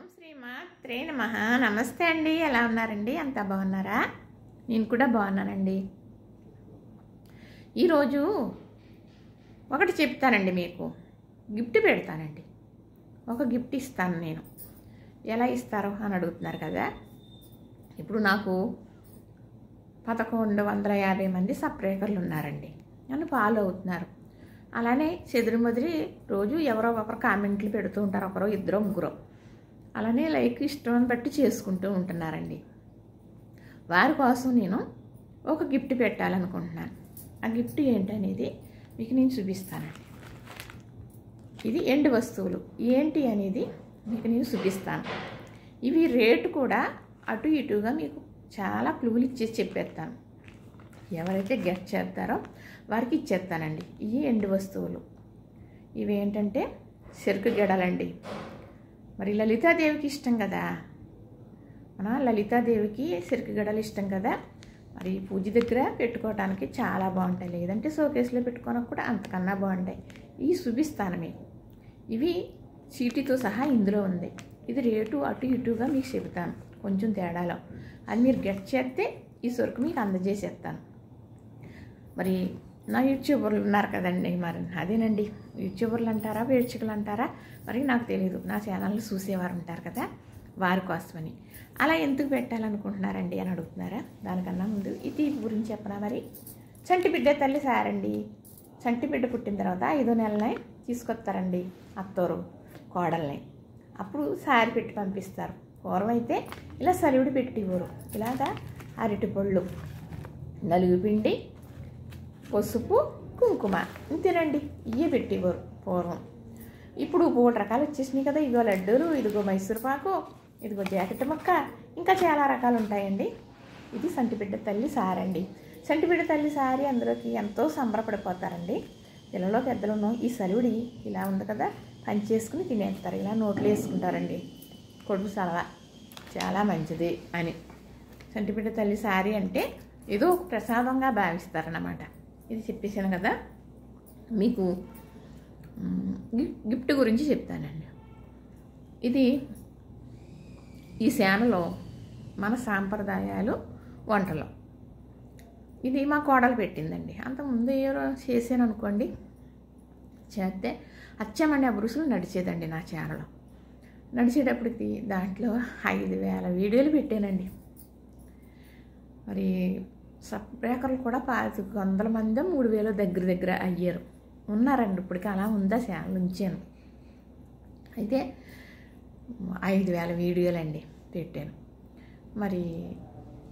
ఓం శ్రీమాత్రే నమః. నమస్తే అండి, ఎలా ఉన్నారండి? అంతా బాగున్నారా? నేను కూడా బాగున్నానండి. ఈరోజు ఒకటి చెప్తానండి, మీకు గిఫ్ట్ పెడతానండి. ఒక గిఫ్ట్ ఇస్తాను నేను. ఎలా ఇస్తారో అని అడుగుతున్నారు కదా. ఇప్పుడు నాకు 1150 మంది సబ్స్క్రైబర్లు ఉన్నారండి, నన్ను ఫాలో అవుతున్నారు. అలానే చెదురుమదిరి రోజు ఎవరో ఒకరు కామెంట్లు పెడుతూ ఉంటారు, ఒకరో ఇద్దరో ముగ్గురో. అలానే లైక్ ఇష్టం బట్టి చేసుకుంటూ ఉంటున్నారండి. వారి కోసం నేను ఒక గిఫ్ట్ పెట్టాలనుకుంటున్నాను. ఆ గిఫ్ట్ ఏంటనేది మీకు నేను చూపిస్తానండి. ఇది ఎండు వస్తువులు ఏంటి అనేది మీకు నేను చూపిస్తాను. ఇవి రేటు కూడా అటు ఇటుగా మీకు చాలా క్లూలు ఇచ్చేసి చెప్పేస్తాను. ఎవరైతే గెస్ట్ చేస్తారో వారికి ఇచ్చేస్తానండి. ఇవి ఎండు వస్తువులు. ఇవి ఏంటంటే చెరుకు గెడలండి. మరి లలితాదేవికి ఇష్టం కదా, మన లలితాదేవికి చెరుకు గడలు ఇష్టం కదా. మరి పూజ దగ్గర పెట్టుకోవడానికి చాలా బాగుంటాయి, లేదంటే షోకేస్లో పెట్టుకోవడానికి కూడా అంతకన్నా బాగుంటాయి. ఇవి చూపిస్తాను మీకు. ఇవి చీటితో సహా ఇందులో ఉంది. ఇది రేటు అటు ఇటుగా మీకు చెబుతాను, కొంచెం తేడాలో. అది మీరు గెట్ చేస్తే ఈ సరుకు మీకు అందజేసేస్తాను. మరి నా యూట్యూబర్లు ఉన్నారు కదండి, మరి అదేనండి, యూట్యూబర్లు అంటారా వేడ్చికలు అంటారా మరి నాకు తెలియదు. నా ఛానల్ని చూసేవారు ఉంటారు కదా, వారి కోసమని. అలా ఎందుకు పెట్టాలనుకుంటున్నారండి అని అడుగుతున్నారా? దానికన్నా ముందు ఇది గురించి చెప్పనా. మరి చంటి బిడ్డ తల్లి సారండి. చంటి బిడ్డ పుట్టిన తర్వాత 5వ నెలనే తీసుకొస్తారండి అత్తోరు కోడల్ని. అప్పుడు సారి పెట్టి పంపిస్తారు. పూర్వమైతే ఇలా సలివిడి పెట్టివ్వరు. ఇలాగా అరటిపళ్ళు, నలుగు పిండి, పసుపు, కుంకుమ ఇంతేనండి, ఇవే పెట్టేవారు పూర్వం. ఇప్పుడు 3 రకాలు వచ్చేసినాయి కదా. ఇదిగో లడ్డూలు, ఇదిగో మైసూరుపాకు, ఇదిగో జాకెట్ ముక్క, ఇంకా చాలా రకాలు ఉంటాయండి. ఇది సంటిబిడ్డ తల్లి సారండి. సంటిబిడ్డ తల్లి సారి అందులోకి ఎంతో సంబరపడిపోతారండి పిల్లలు పెద్దలను. ఈ సలివిడి ఇలా ఉంది కదా, పంచేసుకుని తినేస్తారు, ఇలా నోట్లు వేసుకుంటారండి. కొడుకు సలవ చాలా మంచిది అని. సంటిబిడ్డ తల్లి సారి అంటే ఏదో ఒక ప్రసాదంగా భావిస్తారన్నమాట. ఇది చెప్పేసాను కదా. మీకు గిఫ్ట్ గురించి చెప్తానండి. ఇది ఈ ఛానల్లో మన సాంప్రదాయాలు వంటలు. ఇది మా కోడలు పెట్టిందండి. అంతకుముందు ఏదో చేసాను అనుకోండి, చేస్తే అచ్చమనే అబృసులు నడిచేదండి నా ఛానల్లో. నడిచేటప్పటికి దాంట్లో 5000 వీడియోలు పెట్టానండి. మరి సబ్స్క్రైబర్లు కూడా 500 మంది 3000 దగ్గర అయ్యారు ఉన్నారండి. ఇప్పటికీ అలా ఉందా ఛానల్ ఉంచాను. అయితే 5000 వీడియోలు అండి పెట్టాను. మరి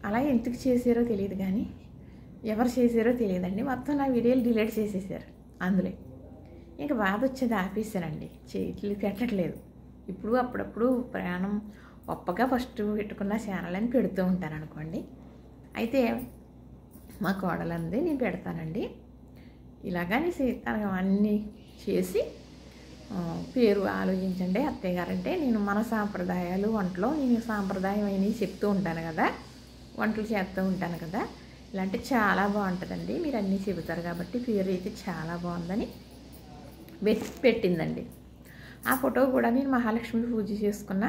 అలా ఎందుకు చేశారో తెలియదు, కానీ ఎవరు చేశారో తెలియదండి. మొత్తం నా వీడియోలు డిలీట్ చేసేసారు అందులో. ఇంకా బాధ వచ్చేది ఆపేసానండి, చేతులు పెట్టట్లేదు. ఇప్పుడు అప్పుడప్పుడు ప్రయాణం గొప్పగా ఫస్ట్ పెట్టుకున్న ఛానల్ అని పెడుతూ ఉంటాను అనుకోండి. అయితే మా కోడలంది నేను పెడతానండి. ఇలాగని సీతాను అన్నీ చేసి పేరు ఆలోచించండి అత్తయ్య గారంటే. నేను మన సాంప్రదాయాలు వంటలో నేను సాంప్రదాయం అయినవి చెప్తూ ఉంటాను కదా, వంటలు చేస్తూ ఉంటాను కదా. ఇలాంటి చాలా బాగుంటుందండి. మీరు అన్నీ చెబుతారు కాబట్టి పేరు అయితే చాలా బాగుందని పెట్టిందండి. ఆ ఫోటో కూడా నేను మహాలక్ష్మి పూజ చేసుకున్న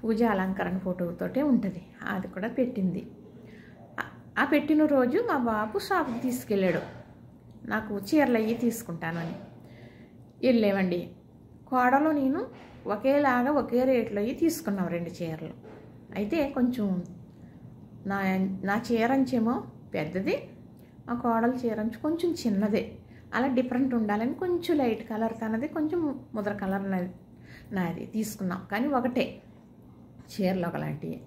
పూజ అలంకరణ ఫోటోతోటే ఉంటుంది. అది కూడా పెట్టింది. ఆ పెట్టిన రోజు మా బాబు షాప్కి తీసుకెళ్ళాడు, నాకు చీరలు అయ్యి తీసుకుంటాను అని. వెళ్ళామండి. కోడలు నేను ఒకేలాగా ఒకే రేట్లో అయ్యి తీసుకున్నాం 2 చీరలు. అయితే కొంచెం నా చీరంచేమో పెద్దది, మా కోడల చీరంచు కొంచెం చిన్నదే. అలా డిఫరెంట్ ఉండాలని కొంచెం లైట్ కలర్ తనది, కొంచెం ముద్ర కలర్ నాది తీసుకున్నాం. కానీ ఒకటే చీరలు ఒకలాంటివి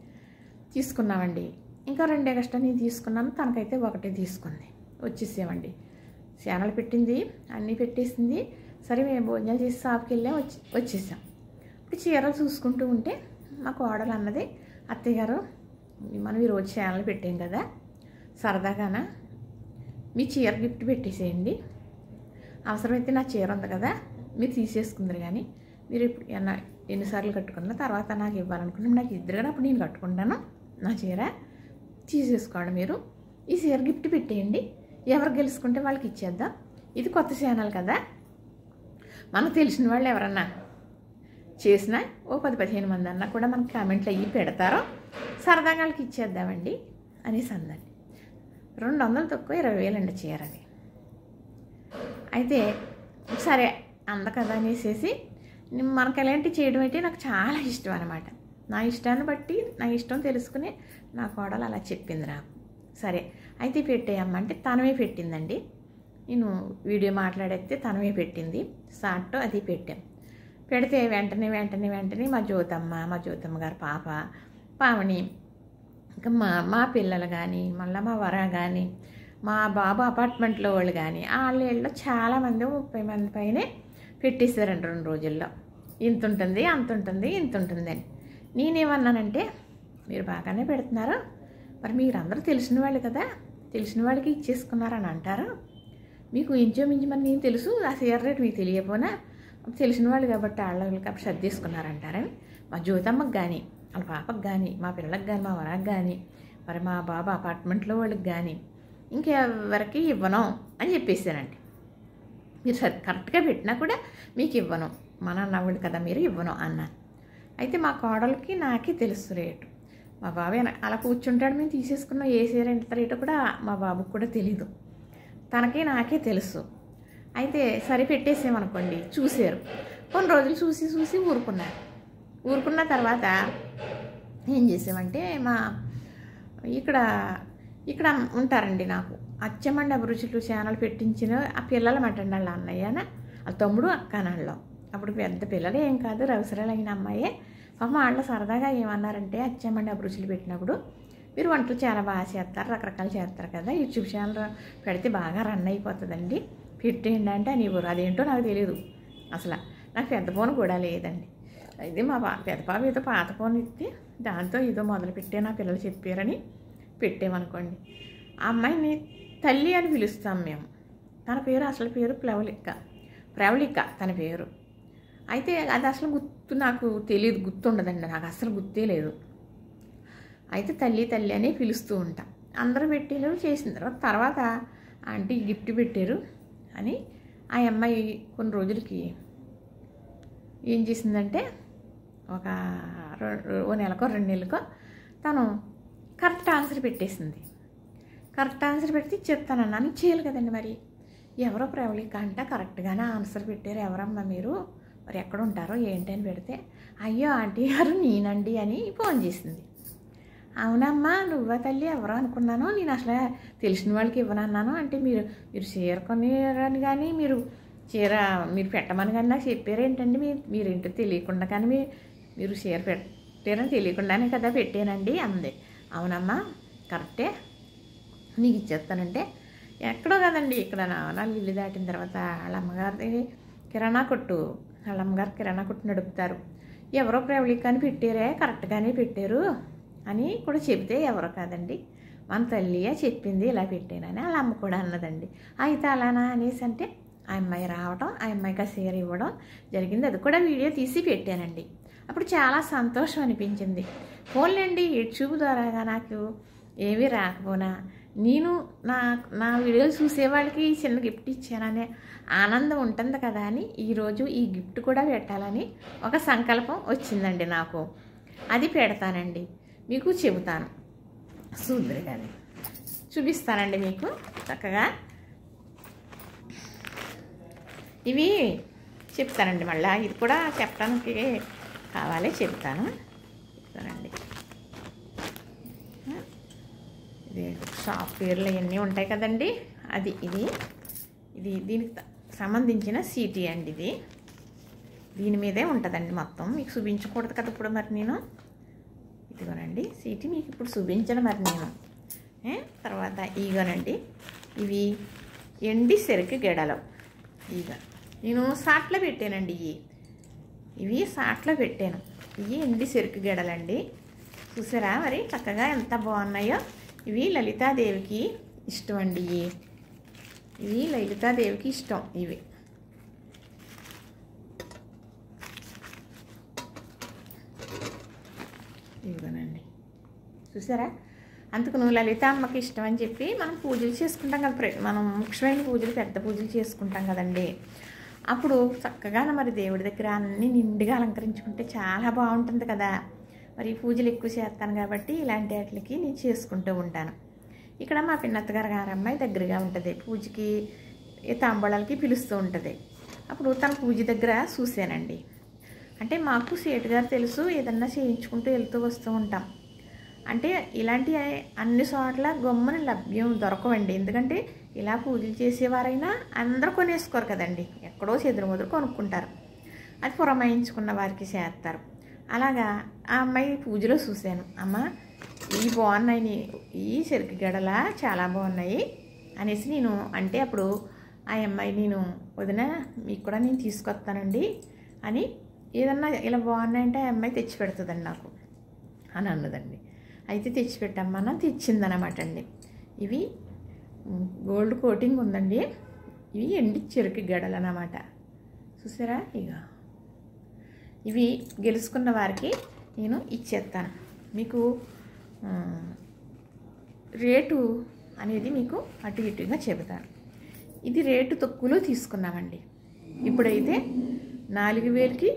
తీసుకున్నామండి. ఇంకా 2 ఎక్స్ట్రా నేను తీసుకున్నాను, తనకైతే ఒకటే తీసుకుంది. వచ్చేసామండి. ఛానల్ పెట్టింది, అన్నీ పెట్టేసింది. సరే మేము భోజనాలు చేసి షాప్కి వెళ్ళాం, వచ్చేసాం. ఇప్పుడు చీరలు చూసుకుంటూ ఉంటే మా కోడలు అన్నది, అత్తయ్య గారు మనం ఈరోజు ఛానల్ పెట్టాం కదా, సరదాగానా మీ చీర గిఫ్ట్ పెట్టేసేయండి. అవసరమైతే నా చీర ఉంది కదా మీరు తీసేసుకుందరు, కానీ మీరు ఇప్పుడు ఎన్నిసార్లు కట్టుకున్నా తర్వాత నాకు ఇవ్వాలనుకున్నాను, నాకు ఇద్దరు అప్పుడు నేను కట్టుకుంటాను, నా చీర తీసేసుకోండి మీరు. ఈ చీర గిఫ్ట్ పెట్టేయండి, ఎవరు గెలుచుకుంటే వాళ్ళకి ఇచ్చేద్దాం. ఇది కొత్త ఛానల్ కదా, మనకు తెలిసిన వాళ్ళు ఎవరన్నా చేసినా ఓ 10-15 మంది అన్నా కూడా మనకి కామెంట్లు అయ్యి పెడతారో సరదాగా వాళ్ళకి ఇచ్చేద్దామండి అనేసి అందండి. 200 తక్కువ 20,000 అండి చీరది. అయితే సరే అంద కదా అనేసి మనకు ఎలాంటివి చేయడం అయితే నాకు చాలా ఇష్టం అనమాట. నా ఇష్టాన్ని బట్టి నా ఇష్టం తెలుసుకుని నా కోడలు అలా చెప్పింది నాకు. సరే అయితే పెట్టేయమ్మంటే తనమే పెట్టిందండి. నేను వీడియో మాట్లాడేస్తే తనమే పెట్టింది. షార్ట్ అది పెట్టాం. పెడితే వెంటనే మా జ్యోతమ్మ గారి పాప పావని, ఇంకా మా పిల్లలు కానీ, మళ్ళీ మా వర కానీ, మా బాబు అపార్ట్మెంట్లో వాళ్ళు కానీ వాళ్ళలో చాలామంది 30 మంది పైనే పెట్టేశారండి 2 రోజుల్లో. ఇంత ఉంటుంది అంత ఉంటుంది ఇంత ఉంటుంది అని. నేనేమన్నానంటే మీరు బాగానే పెడుతున్నారు, మరి మీరందరూ తెలిసిన వాళ్ళు కదా, తెలిసిన వాళ్ళకి ఇచ్చేసుకున్నారని అంటారు. మీకు ఇంచుమించు మరి నేను తెలుసు, ఆ చీర రేటు మీకు తెలియకపోయినా తెలిసిన వాళ్ళు కాబట్టి వాళ్ళకి కాబట్టి సర్దేసుకున్నారంటారని మా జ్యోతమ్మకి కానీ, వాళ్ళ పాపకు కానీ, మా పిల్లలకు కానీ, మా వరకు కానీ, మరి మా బాబు అపార్ట్మెంట్లో వాళ్ళకి కానీ ఇంకెవరికి ఇవ్వను అని చెప్పేసానండి. మీరు కరెక్ట్గా పెట్టినా కూడా మీకు ఇవ్వను, మన నవ్వుడు కదా మీరు ఇవ్వను అన్నాను. అయితే మా కోడలికి నాకే తెలుసు రేటు. మా బాబు అలా కూర్చుంటాడు, మేము తీసేసుకున్నాం ఏ చీర ఎంత రేటు కూడా మా బాబుకి కూడా తెలీదు, తనకి నాకే తెలుసు. అయితే సరి పెట్టేసామనుకోండి, చూసారు, కొన్ని రోజులు చూసి ఊరుకున్న తర్వాత ఏం చేసామంటే ఇక్కడ ఉంటారండి నాకు అచ్చమండి అభిరుచులు ఛానల్ పెట్టించిన ఆ పిల్లలు మటండి వాళ్ళ అన్నయ్యన వాళ్ళ తమ్ముడు అక్కనాళ్ళు. అప్పుడు పెద్ద పిల్లలు ఏం కాదు, రవసరాలు అయిన అమ్మాయే. పాప వాళ్ళు సరదాగా ఏమన్నారంటే అచ్చమండి అభిరుచులు పెట్టినప్పుడు మీరు వంటలు చాలా బాగా చేస్తారు, రకరకాలు చేస్తారు కదా, యూట్యూబ్ ఛానల్ పెడితే బాగా రన్ అయిపోతుందండి, పెట్టేయండి అంటే అని ఇవ్వరు. అదేంటో నాకు తెలియదు అసలు. నాకు పెద్ద ఫోన్ కూడా లేదండి. అయితే మా పెద్ద పాప ఏదో పాత ఫోన్ ఇస్తే దాంతో ఏదో మొదలు పెట్టే నా పిల్లలు చెప్పారని పెట్టామనుకోండి. ఆ అమ్మాయిని తల్లి అని పిలుస్తాం మేము. తన పేరు అసలు పేరు ప్రవళిక తన పేరు. అయితే అది అసలు నాకు తెలియదు, గుర్తుండదండి, నాకు అసలు గుర్తే లేదు. అయితే తల్లి అని పిలుస్తూ ఉంటా. అందరూ పెట్టారు, చేసిన తర్వాత ఆంటీ గిఫ్ట్ పెట్టారు అని ఆ అమ్మాయి కొన్ని రోజులకి ఏం చేసిందంటే ఓ నెలకో 2 నెలలకో తను కరెక్ట్ ఆన్సర్ పెట్టేసింది. కరెక్ట్ ఆన్సర్ పెడితే చెప్తానన్నాను, చేయాలి కదండి. మరి ఎవరో ప్రవళిక అంట కరెక్ట్గానే ఆన్సర్ పెట్టారు, ఎవరమ్మా మీరు, మరి ఎక్కడ ఉంటారో ఏంటి అని పెడితే అయ్యో ఆంటీ గారు నేనండి అని ఫోన్ చేసింది. అవునమ్మా నువ్వా తల్లి, ఎవరో అనుకున్నాను, నేను అసలు తెలిసిన వాళ్ళకి ఇవ్వనన్నాను అంటే మీరు చీర కొనిరని కానీ మీరు పెట్టమని కానీ నాకు చెప్పారేంటండి, మీరేంటో తెలియకుండా కానీ మీరు చీర పెట్టారని తెలియకుండానే కదా పెట్టానండి అంది. అవునమ్మా కరెక్టే, నీకు ఇచ్చేస్తానంటే ఎక్కడో కదండి ఇక్కడ నా ఇల్లు దాటిన తర్వాత వాళ్ళ అమ్మగారి కిరాణా కొట్టు, వాళ్ళ అమ్మగారు కిరాణా కొట్టు నడుపుతారు, ఎవరో ప్రవళిక అని పెట్టారే కరెక్ట్గానే పెట్టారు అని కూడా చెబితే ఎవరో కాదండి మన తల్లియే చెప్పింది ఇలా పెట్టానని వాళ్ళ అమ్మ కూడా అన్నదండి. అయితే అలానా అనేసి అంటే ఆ అమ్మాయి రావడం, ఆ అమ్మాయికి ఆ చీర ఇవ్వడం జరిగింది. అది కూడా వీడియో తీసి పెట్టానండి. అప్పుడు చాలా సంతోషం అనిపించింది. ఫోన్లేండి యూట్యూబ్ ద్వారాగా నాకు ఏమీ రాకపోయినా నేను నా వీడియోలు చూసేవాళ్ళకి చిన్న గిఫ్ట్ ఇచ్చాననే ఆనందం ఉంటుంది కదా అని ఈరోజు ఈ గిఫ్ట్ కూడా పెట్టాలని ఒక సంకల్పం వచ్చిందండి నాకు. అది పెడతానండి, మీకు చెబుతాను, చూద్దరు కానీ చూపిస్తానండి మీకు చక్కగా. ఇవి చెప్తానండి, మళ్ళీ ఇది కూడా చెప్పడానికి కావాలి, చెప్తాను. ఇది సాఫ్ట్వేర్లు ఇవన్నీ ఉంటాయి కదండి, అది ఇది దీనికి సంబంధించిన సీటీ అండి. దీని మీదే ఉంటుందండి మొత్తం, మీకు చూపించకూడదు కదా ఇప్పుడు మరి నేను. ఇదిగోనండి సీటీ మీకు ఇప్పుడు చూపించను మరి నేను. తర్వాత ఇగోనండి ఇవి ఎండి సెరుకు గెడలు, ఇక నేను సాట్లో పెట్టానండి. ఇవి సాట్లో పెట్టాను, ఇవి ఎండి సెరుకు గెడలండి. చూసారా మరి చక్కగా ఎంత బాగున్నాయో. ఇవి లలితాదేవికి ఇష్టం అండి, ఇవి లలితాదేవికి ఇష్టం. ఇవిగోనండి చూసారా. అందుకు నువ్వు లలిత అమ్మకి ఇష్టం అని చెప్పి మనం పూజలు చేసుకుంటాం కదా, మనం ముఖ్యమైన పూజలు పెద్ద పూజలు చేసుకుంటాం కదండి. అప్పుడు చక్కగా మరి దేవుడి దగ్గర అన్నీ నిండుగా అలంకరించుకుంటే చాలా బాగుంటుంది కదా. మరి పూజలు ఎక్కువ చేస్తాను కాబట్టి ఇలాంటి వాటికి నేను చేసుకుంటూ ఉంటాను. ఇక్కడ మా పిన్నత్తగారు అమ్మాయి దగ్గరగా ఉంటుంది, పూజకి తాంబూలాలకి పిలుస్తూ ఉంటుంది. అప్పుడు తన పూజ దగ్గర చూశానండి. అంటే మాకు సేటు గారు తెలుసు, ఏదన్నా చేయించుకుంటూ వెళ్తూ వస్తూ ఉంటాం. అంటే ఇలాంటి అన్ని చోట్ల గమ్మున లభ్యం దొరకవండి. ఎందుకంటే ఇలా పూజలు చేసేవారైనా అందరూ కొనేసుకోరు కదండి, ఎక్కడో చెదురుమదురు కొనుక్కుంటారు, అది పురమాయించుకున్న వారికి చేస్తారు. అలాగా ఆ అమ్మాయి పూజలో చూశాను. అమ్మ ఇవి బాగున్నాయి, ఈ చెరుకు గడల చాలా బాగున్నాయి అనేసి నేను అంటే అప్పుడు ఆ అమ్మాయి నేను వదిన మీకు కూడా నేను తీసుకొస్తానండి అని ఏదన్నా ఇలా బాగున్నాయంటే ఆ అమ్మాయి తెచ్చి పెడుతుందండి నాకు అని అన్నదండి. అయితే తెచ్చిపెట్టమ్మా తెచ్చిందనమాట అండి. ఇవి గోల్డ్ కోటింగ్ ఉందండి, ఇవి ఎండి చెరుకు గడలు అన్నమాట. చూసారా, ఇక ఇవి గెలుచుకున్న వారికి నేను ఇచ్చేస్తాను. మీకు రేటు అనేది మీకు అటు ఇటుగా చెబుతాను. ఇది రేటు తక్కువలో తీసుకున్నామండి. ఇప్పుడైతే 4000కి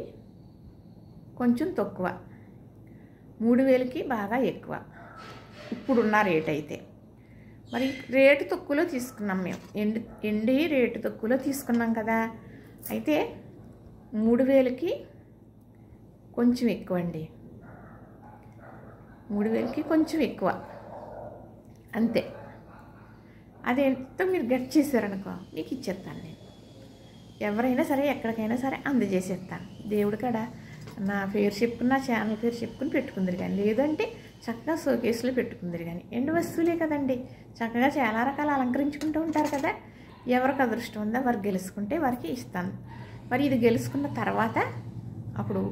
కొంచెం తక్కువ, 3000కి బాగా ఎక్కువ ఇప్పుడున్న రేట్ అయితే. మరి రేటు తక్కువలో తీసుకున్నాం మేము, ఎండి రేటు తక్కువలో తీసుకున్నాం కదా. అయితే 3000కి కొంచెం ఎక్కువ అండి, 3000కి కొంచెం ఎక్కువ అంతే. అదేంటో మీరు గట్ చేశారనుకో మీకు ఇచ్చేస్తాను నేను. ఎవరైనా సరే ఎక్కడికైనా సరే అందజేసేస్తాను. దేవుడి కాడ నా పేరు చెప్పుకుని నా ఛానల్ పేరు చెప్పుకుని పెట్టుకుందరు కానీ, లేదంటే చక్కగా షోకేసులో పెట్టుకుందరు కానీ. ఎండు వస్తువులే కదండి, చక్కగా చాలా రకాలు అలంకరించుకుంటూ ఉంటారు కదా. ఎవరికి అదృష్టం ఉందో వారు గెలుచుకుంటే వారికి ఇస్తాను. మరి ఇది గెలుచుకున్న తర్వాత అప్పుడు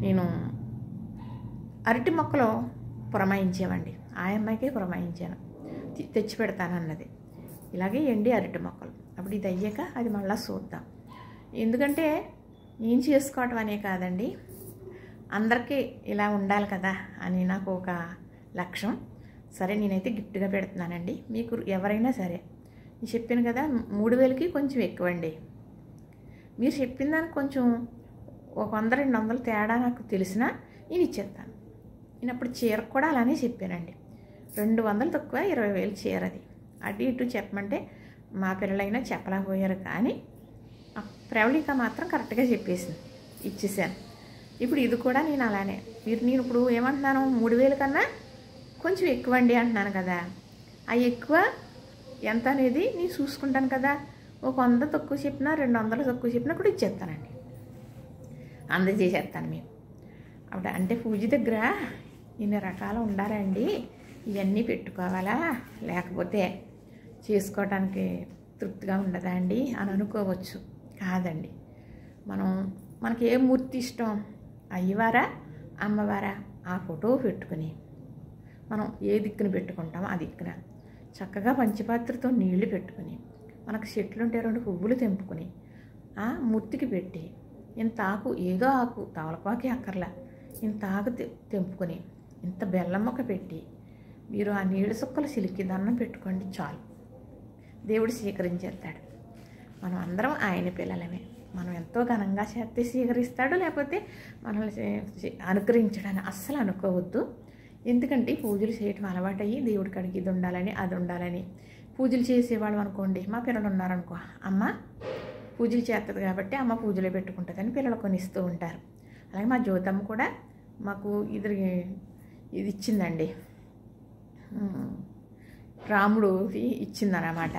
నేను అరటి మొక్కలో పురమాయించామండి. ఆ అమ్మాయికే పురమాయించాను, తెచ్చి పెడతానన్నది. ఇలాగే ఎండి అరటి మొక్కలు. అప్పుడు ఇది అయ్యాక అది మళ్ళీ చూద్దాం. ఎందుకంటే నేను చేసుకోవటం అనే కాదండి, అందరికీ ఇలా ఉండాలి కదా అని నాకు ఒక లక్ష్యం. సరే నేనైతే గిఫ్ట్గా పెడుతున్నానండి. మీకు ఎవరైనా సరే నేను చెప్పాను కదా 3000కి కొంచెం ఎక్కువండి. మీరు చెప్పిన దానికి కొంచెం 100-200 తేడా నాకు తెలిసినా నేను ఇచ్చేస్తాను. నేను అప్పుడు చీర కూడా అలానే చెప్పానండి, 200 తక్కువ 20,000 చీర. అది అటు ఇటు చెప్పమంటే మా పిల్లలైనా చెప్పలేకపోయారు, కానీ ప్రవళిక మాత్రం కరెక్ట్గా చెప్పేసింది, ఇచ్చేసాను. ఇప్పుడు ఇది కూడా నేను అలానే నేను ఇప్పుడు ఏమంటున్నాను, 3000 కన్నా కొంచెం ఎక్కువ అండి అంటున్నాను కదా. ఆ ఎక్కువ ఎంత అనేది నేను చూసుకుంటాను కదా. 100 తక్కువ చెప్పినా 200 తక్కువ చెప్పినా కూడా ఇచ్చేస్తానండి, అందజేసేస్తాను మీకు. అప్పుడు అంటే పూజ దగ్గర ఇన్ని రకాలు ఉండాలండి, ఇవన్నీ పెట్టుకోవాలా, లేకపోతే చేసుకోవటానికి తృప్తిగా ఉండదా అండి అని అనుకోవచ్చు. కాదండి, మనకి ఏ మూర్తి ఇష్టం, అయ్యవారా అమ్మవారా ఆ ఫోటో పెట్టుకుని మనం ఏ దిక్కున పెట్టుకుంటామో ఆ దిక్కున చక్కగా పంచపాత్రతో నీళ్లు పెట్టుకుని, మనకు చెట్లు ఉంటే 2 పువ్వులు తెంపుకొని ఆ మూర్తికి పెట్టి, ఇంత ఆకు, ఏదో ఆకు తవలపాకి అక్కర్లా, ఇంత ఆకు తెంపుకొని ఇంత బెల్లం మొక్క పెట్టి మీరు ఆ నీళ్ళు సుక్కలు సిలికి దండం పెట్టుకోండి చాలు, దేవుడు స్వీకరించేస్తాడు. మనం అందరం ఆయన పిల్లలమే. మనం ఎంతో ఘనంగా చేస్తే స్వీకరిస్తాడు, లేకపోతే మనల్ని అనుకరించడానికి అస్సలు అనుకోవద్దు. ఎందుకంటే పూజలు చేయటం అలవాటయ్యి దేవుడికి అడిగి ఇది ఉండాలని అది ఉండాలని పూజలు చేసేవాళ్ళు అనుకోండి. మా పిల్లలు ఉన్నారనుకో, అమ్మ పూజలు చేస్తుంది కాబట్టి అమ్మ పూజలో పెట్టుకుంటుందని పిల్లలు కొనిస్తూ ఉంటారు. అలాగే మా జ్యోతమ్మ కూడా మాకు ఇది ఇచ్చిందండి, రాముడుది ఇచ్చిందన్నమాట.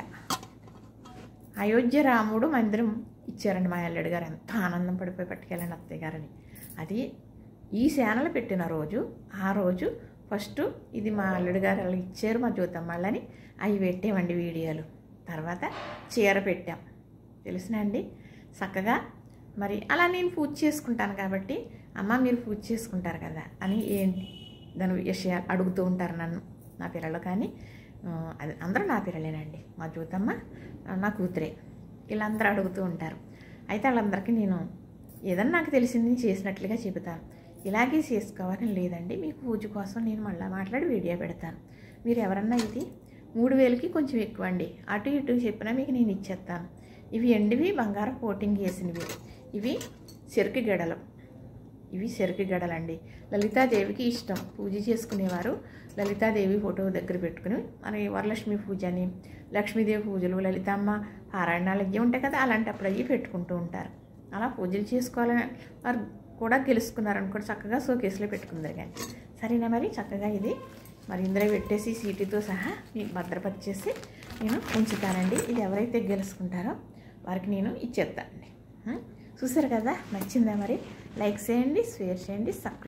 అయోధ్య రాముడు మందిరం ఇచ్చారండి మా అల్లుడు గారు. ఎంత ఆనందం పడిపోయి పట్టుకెళ్ళండి అత్తయ్య గారని. అది ఈ శానలు పెట్టిన రోజు, ఆ రోజు ఫస్ట్ ఇది మా అల్లుడు గారు అలా ఇచ్చారు మా జ్యోతమ్మ వాళ్ళని, అవి పెట్టామండి వీడియోలు. తర్వాత చీర పెట్టాం, తెలుసునా అండి. చక్కగా మరి అలా నేను పూజ చేసుకుంటాను కాబట్టి, అమ్మ మీరు పూజ చేసుకుంటారు కదా అని ఏంటి దాని విషయాలు అడుగుతూ ఉంటారు నన్ను నా పిల్లలు. కానీ అది అందరూ నా పిల్లలేనండి, మా జ్యోతమ్మ నా కూతురే, వీళ్ళందరూ అడుగుతూ ఉంటారు. అయితే వాళ్ళందరికీ నేను ఏదన్నా నాకు తెలిసింది చేసినట్లుగా చెబుతాను. ఇలాగే చేసుకోవాలని లేదండి, మీకు పూజ కోసం నేను మళ్ళీ మాట్లాడి వీడియో పెడతాను. మీరు ఎవరన్నా ఇది 3000కి కొంచెం ఎక్కువ అండి, అటు ఇటు చెప్పినా మీకు నేను ఇచ్చేస్తాను. ఇవి ఎండివి బంగారం కోటింగ్ వేసినవి. ఇవి చెరుకు గడలు. ఇవి చెరుకు గడలండి. లలితాదేవికి ఇష్టం. పూజ చేసుకునేవారు లలితాదేవి ఫోటో దగ్గర పెట్టుకుని మరి వరలక్ష్మి పూజ అని, లక్ష్మీదేవి పూజలు, లలితమ్మ పారాయణాలు ఇవి ఉంటాయి కదా, అలాంటప్పుడు అవి పెట్టుకుంటూ ఉంటారు. అలా పూజలు చేసుకోవాలని వారు కూడా గెలుచుకున్నారనుకోండి, చక్కగా షోకేస్లో పెట్టుకుందరు. కానీ సరేనా, మరి చక్కగా ఇది మరి ఇందులో పెట్టేసి సీటీతో సహా మీకు భద్రపరిచేసి నేను ఉంచుతానండి. ఇది ఎవరైతే గెలుచుకుంటారో వారికి నేను ఇచ్చేస్తానండి. చూసారు కదా, నచ్చిందా? మరి లైక్ చేయండి, షేర్ చేయండి, సబ్స్క్రైబ్